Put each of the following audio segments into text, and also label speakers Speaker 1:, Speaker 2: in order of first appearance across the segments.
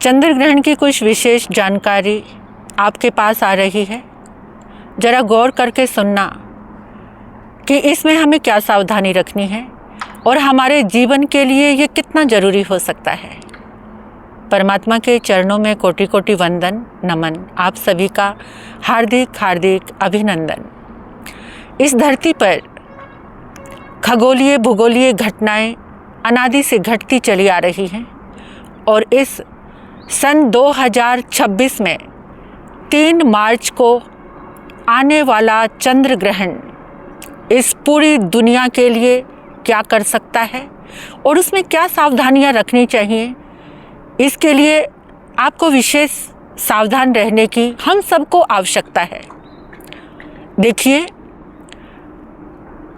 Speaker 1: चंद्र ग्रहण की कुछ विशेष जानकारी आपके पास आ रही है। ज़रा गौर करके सुनना कि इसमें हमें क्या सावधानी रखनी है और हमारे जीवन के लिए ये कितना ज़रूरी हो सकता है। परमात्मा के चरणों में कोटि कोटि वंदन नमन, आप सभी का हार्दिक हार्दिक अभिनंदन। इस धरती पर खगोलीय भूगोलीय घटनाएं अनादि से घटती चली आ रही हैं और इस सन 2026 में 3 मार्च को आने वाला चंद्र ग्रहण इस पूरी दुनिया के लिए क्या कर सकता है और उसमें क्या सावधानियां रखनी चाहिए, इसके लिए आपको विशेष सावधान रहने की हम सबको आवश्यकता है। देखिए,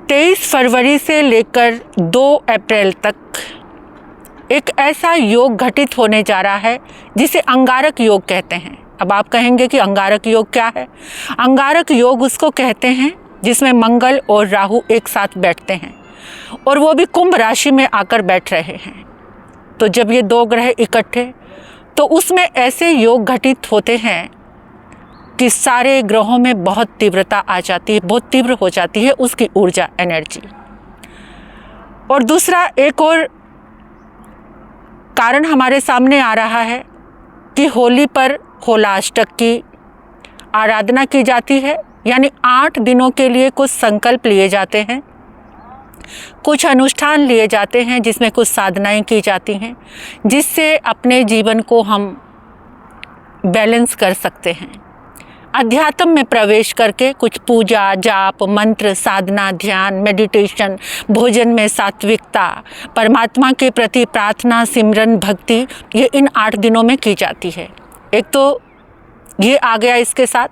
Speaker 1: 23 फरवरी से लेकर 2 अप्रैल तक एक ऐसा योग घटित होने जा रहा है जिसे अंगारक योग कहते हैं। अब आप कहेंगे कि अंगारक योग क्या है? अंगारक योग उसको कहते हैं जिसमें मंगल और राहु एक साथ बैठते हैं और वो भी कुंभ राशि में आकर बैठ रहे हैं। तो जब ये 2 ग्रह इकट्ठे, तो उसमें ऐसे योग घटित होते हैं कि सारे ग्रहों में बहुत तीव्रता आ जाती है, बहुत तीव्र हो जाती है उसकी ऊर्जा, एनर्जी। और दूसरा एक और कारण हमारे सामने आ रहा है कि होली पर होलाष्टक की आराधना की जाती है, यानी 8 दिनों के लिए कुछ संकल्प लिए जाते हैं, कुछ अनुष्ठान लिए जाते हैं जिसमें कुछ साधनाएं की जाती हैं जिससे अपने जीवन को हम बैलेंस कर सकते हैं। अध्यात्म में प्रवेश करके कुछ पूजा, जाप, मंत्र, साधना, ध्यान, मेडिटेशन, भोजन में सात्विकता, परमात्मा के प्रति प्रार्थना, सिमरन, भक्ति, ये इन 8 दिनों में की जाती है। एक तो ये आ गया इसके साथ।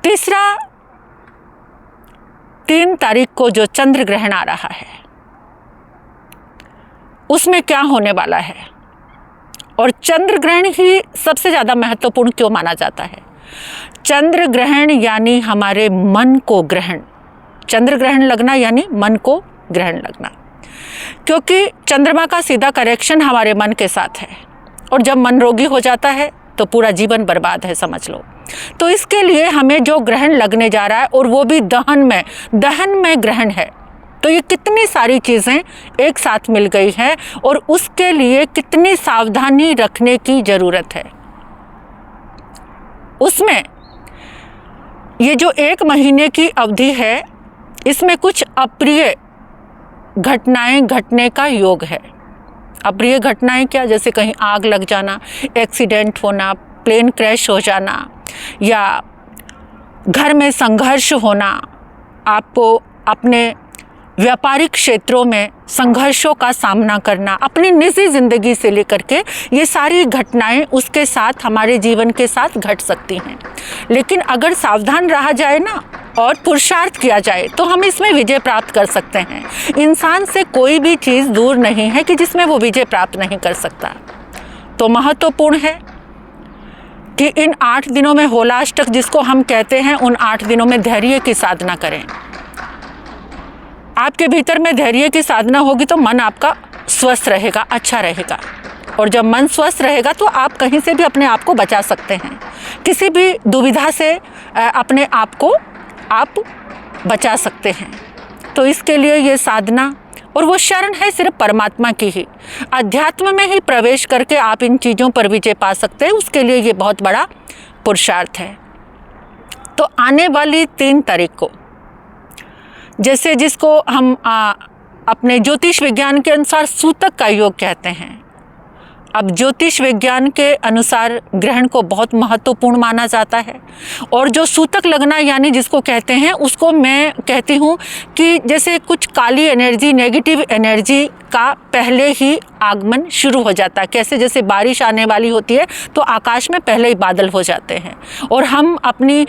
Speaker 1: तीसरा, 3 तारीख को जो चंद्र ग्रहण आ रहा है उसमें क्या होने वाला है और चंद्र ग्रहण ही सबसे ज़्यादा महत्वपूर्ण क्यों माना जाता है? चंद्र ग्रहण यानी हमारे मन को ग्रहण, चंद्र ग्रहण लगना यानी मन को ग्रहण लगना, क्योंकि चंद्रमा का सीधा कनेक्शन हमारे मन के साथ है और जब मन रोगी हो जाता है तो पूरा जीवन बर्बाद है, समझ लो। तो इसके लिए हमें जो ग्रहण लगने जा रहा है और वो भी दहन में ग्रहण है, तो ये कितनी सारी चीज़ें एक साथ मिल गई हैं और उसके लिए कितनी सावधानी रखने की ज़रूरत है। उसमें ये जो 1 महीने की अवधि है, इसमें कुछ अप्रिय घटनाएं घटने का योग है। अप्रिय घटनाएं क्या? जैसे कहीं आग लग जाना, एक्सीडेंट होना, प्लेन क्रैश हो जाना या घर में संघर्ष होना, आपको अपने व्यापारिक क्षेत्रों में संघर्षों का सामना करना, अपनी निजी ज़िंदगी से लेकर के ये सारी घटनाएं उसके साथ, हमारे जीवन के साथ घट सकती हैं। लेकिन अगर सावधान रहा जाए ना और पुरुषार्थ किया जाए तो हम इसमें विजय प्राप्त कर सकते हैं। इंसान से कोई भी चीज़ दूर नहीं है कि जिसमें वो विजय प्राप्त नहीं कर सकता। तो महत्वपूर्ण है कि इन 8 दिनों में होलाष्टक जिसको हम कहते हैं, उन 8 दिनों में धैर्य की साधना करें। आपके भीतर में धैर्य की साधना होगी तो मन आपका स्वस्थ रहेगा, अच्छा रहेगा। और जब मन स्वस्थ रहेगा तो आप कहीं से भी अपने आप को बचा सकते हैं, किसी भी दुविधा से अपने आप को आप बचा सकते हैं। तो इसके लिए ये साधना और वो शरण है सिर्फ परमात्मा की ही। अध्यात्म में ही प्रवेश करके आप इन चीज़ों पर विजय पा सकते हैं, उसके लिए ये बहुत बड़ा पुरुषार्थ है। तो आने वाली 3 तारीख को, जैसे जिसको हम अपने ज्योतिष विज्ञान के अनुसार सूतक का योग कहते हैं। अब ज्योतिष विज्ञान के अनुसार ग्रहण को बहुत महत्वपूर्ण माना जाता है और जो सूतक लगना यानी जिसको कहते हैं, उसको मैं कहती हूँ कि जैसे कुछ काली एनर्जी, नेगेटिव एनर्जी का पहले ही आगमन शुरू हो जाता है। कैसे? जैसे बारिश आने वाली होती है तो आकाश में पहले ही बादल हो जाते हैं और हम अपनी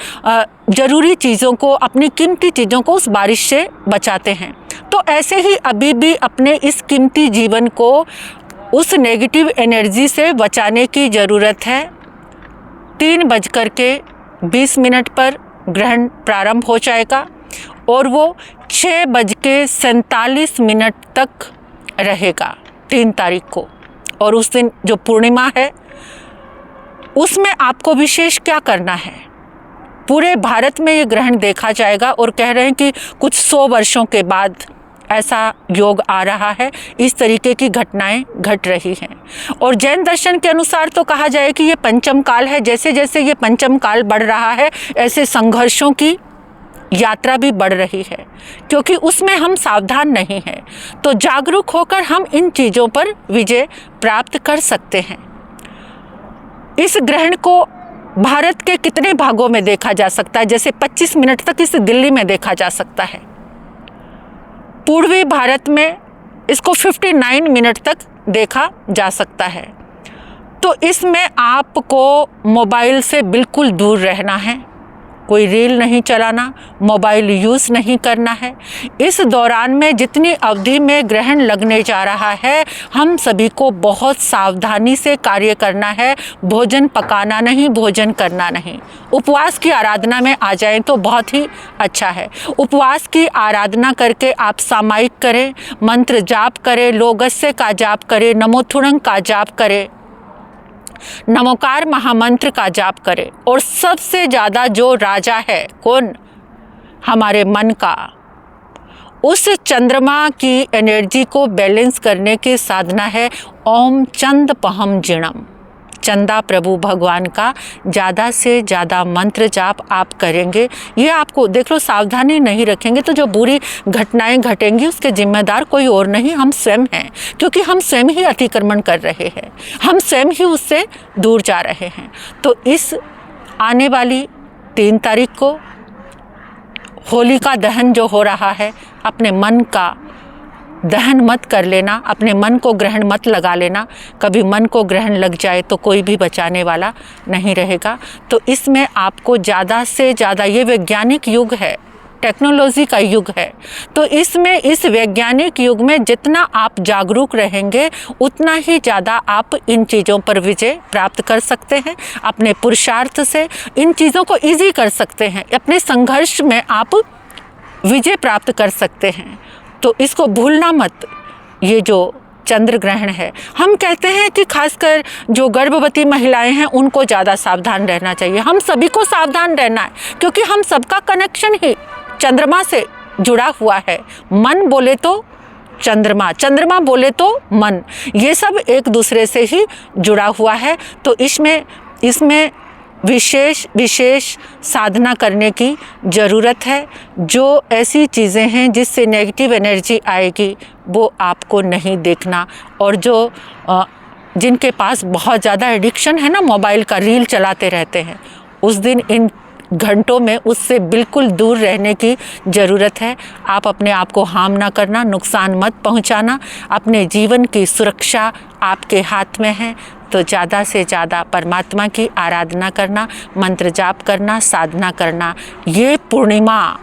Speaker 1: ज़रूरी चीज़ों को, अपनी कीमती चीज़ों को उस बारिश से बचाते हैं। तो ऐसे ही अभी भी अपने इस कीमती जीवन को उस नेगेटिव एनर्जी से बचाने की ज़रूरत है। 3:20 पर ग्रहण प्रारंभ हो जाएगा और वो 6:47 तक रहेगा 3 तारीख को। और उस दिन जो पूर्णिमा है उसमें आपको विशेष क्या करना है। पूरे भारत में ये ग्रहण देखा जाएगा और कह रहे हैं कि कुछ 100 वर्षों के बाद ऐसा योग आ रहा है, इस तरीके की घटनाएं घट रही हैं। और जैन दर्शन के अनुसार तो कहा जाए कि ये पंचम काल है। जैसे जैसे ये पंचम काल बढ़ रहा है, ऐसे संघर्षों की यात्रा भी बढ़ रही है, क्योंकि उसमें हम सावधान नहीं हैं। तो जागरूक होकर हम इन चीज़ों पर विजय प्राप्त कर सकते हैं। इस ग्रहण को भारत के कितने भागों में देखा जा सकता है? जैसे 25 मिनट तक इसे दिल्ली में देखा जा सकता है। पूर्वी भारत में इसको 59 मिनट तक देखा जा सकता है। तो इसमें आपको मोबाइल से बिल्कुल दूर रहना है, कोई रील नहीं चलाना, मोबाइल यूज़ नहीं करना है। इस दौरान में जितनी अवधि में ग्रहण लगने जा रहा है, हम सभी को बहुत सावधानी से कार्य करना है। भोजन पकाना नहीं, भोजन करना नहीं। उपवास की आराधना में आ जाएं तो बहुत ही अच्छा है। उपवास की आराधना करके आप सामायिक करें, मंत्र जाप करें, लोगस्य का जाप करें, नमोथुणंग का जाप करें, नमोकार महामंत्र का जाप करें। और सबसे ज़्यादा जो राजा है कौन? हमारे मन का। उस चंद्रमा की एनर्जी को बैलेंस करने की साधना है ओम चंद पहम जिणम। चंदा प्रभु भगवान का ज़्यादा से ज़्यादा मंत्र जाप आप करेंगे। ये आपको देख लो, सावधानी नहीं रखेंगे तो जो बुरी घटनाएं घटेंगी उसके जिम्मेदार कोई और नहीं, हम स्वयं हैं। क्योंकि हम स्वयं ही अतिक्रमण कर रहे हैं, हम स्वयं ही उससे दूर जा रहे हैं। तो इस आने वाली 3 तारीख को होलिका दहन जो हो रहा है, अपने मन का दहन मत कर लेना, अपने मन को ग्रहण मत लगा लेना। कभी मन को ग्रहण लग जाए तो कोई भी बचाने वाला नहीं रहेगा। तो इसमें आपको ज़्यादा से ज़्यादा, ये वैज्ञानिक युग है, टेक्नोलॉजी का युग है, तो इसमें इस वैज्ञानिक युग में जितना आप जागरूक रहेंगे उतना ही ज़्यादा आप इन चीज़ों पर विजय प्राप्त कर सकते हैं। अपने पुरुषार्थ से इन चीज़ों को ईजी कर सकते हैं, अपने संघर्ष में आप विजय प्राप्त कर सकते हैं। तो इसको भूलना मत। ये जो चंद्र ग्रहण है, हम कहते हैं कि खासकर जो गर्भवती महिलाएं हैं उनको ज़्यादा सावधान रहना चाहिए। हम सभी को सावधान रहना है, क्योंकि हम सबका कनेक्शन ही चंद्रमा से जुड़ा हुआ है। मन बोले तो चंद्रमा, चंद्रमा बोले तो मन, ये सब एक दूसरे से ही जुड़ा हुआ है। तो इसमें विशेष साधना करने की ज़रूरत है। जो ऐसी चीज़ें हैं जिससे नेगेटिव एनर्जी आएगी वो आपको नहीं देखना। और जो जिनके पास बहुत ज़्यादा एडिक्शन है ना, मोबाइल का, रील चलाते रहते हैं, उस दिन इन घंटों में उससे बिल्कुल दूर रहने की ज़रूरत है। आप अपने आप को हार्म ना करना, नुकसान मत पहुंचाना। अपने जीवन की सुरक्षा आपके हाथ में है। तो ज़्यादा से ज़्यादा परमात्मा की आराधना करना, मंत्र जाप करना, साधना करना। ये पूर्णिमा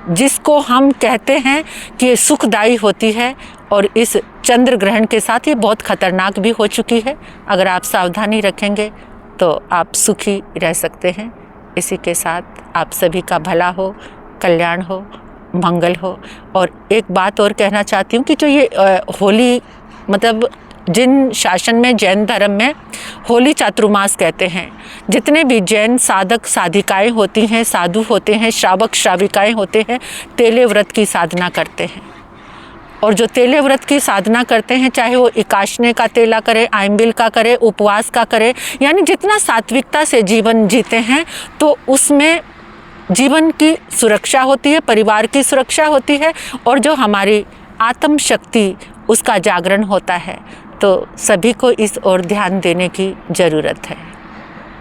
Speaker 1: जिसको हम कहते हैं कि ये सुखदायी होती है, और इस चंद्र ग्रहण के साथ ये बहुत ख़तरनाक भी हो चुकी है। अगर आप सावधानी रखेंगे तो आप सुखी रह सकते हैं। इसी के साथ आप सभी का भला हो, कल्याण हो, मंगल हो। और एक बात और कहना चाहती हूँ कि जो ये होली, मतलब जिन शासन में, जैन धर्म में होली चातुर्मास कहते हैं, जितने भी जैन साधक साधिकाएं होती हैं, साधु होते हैं, श्रावक श्राविकाएं होते हैं, तेले व्रत की साधना करते हैं। और जो तेले व्रत की साधना करते हैं, चाहे वो एकाशने का तेला करे, आइम्बिल का करे, उपवास का करे, यानी जितना सात्विकता से जीवन जीते हैं, तो उसमें जीवन की सुरक्षा होती है, परिवार की सुरक्षा होती है, और जो हमारी आत्म शक्ति उसका जागरण होता है। तो सभी को इस ओर ध्यान देने की ज़रूरत है।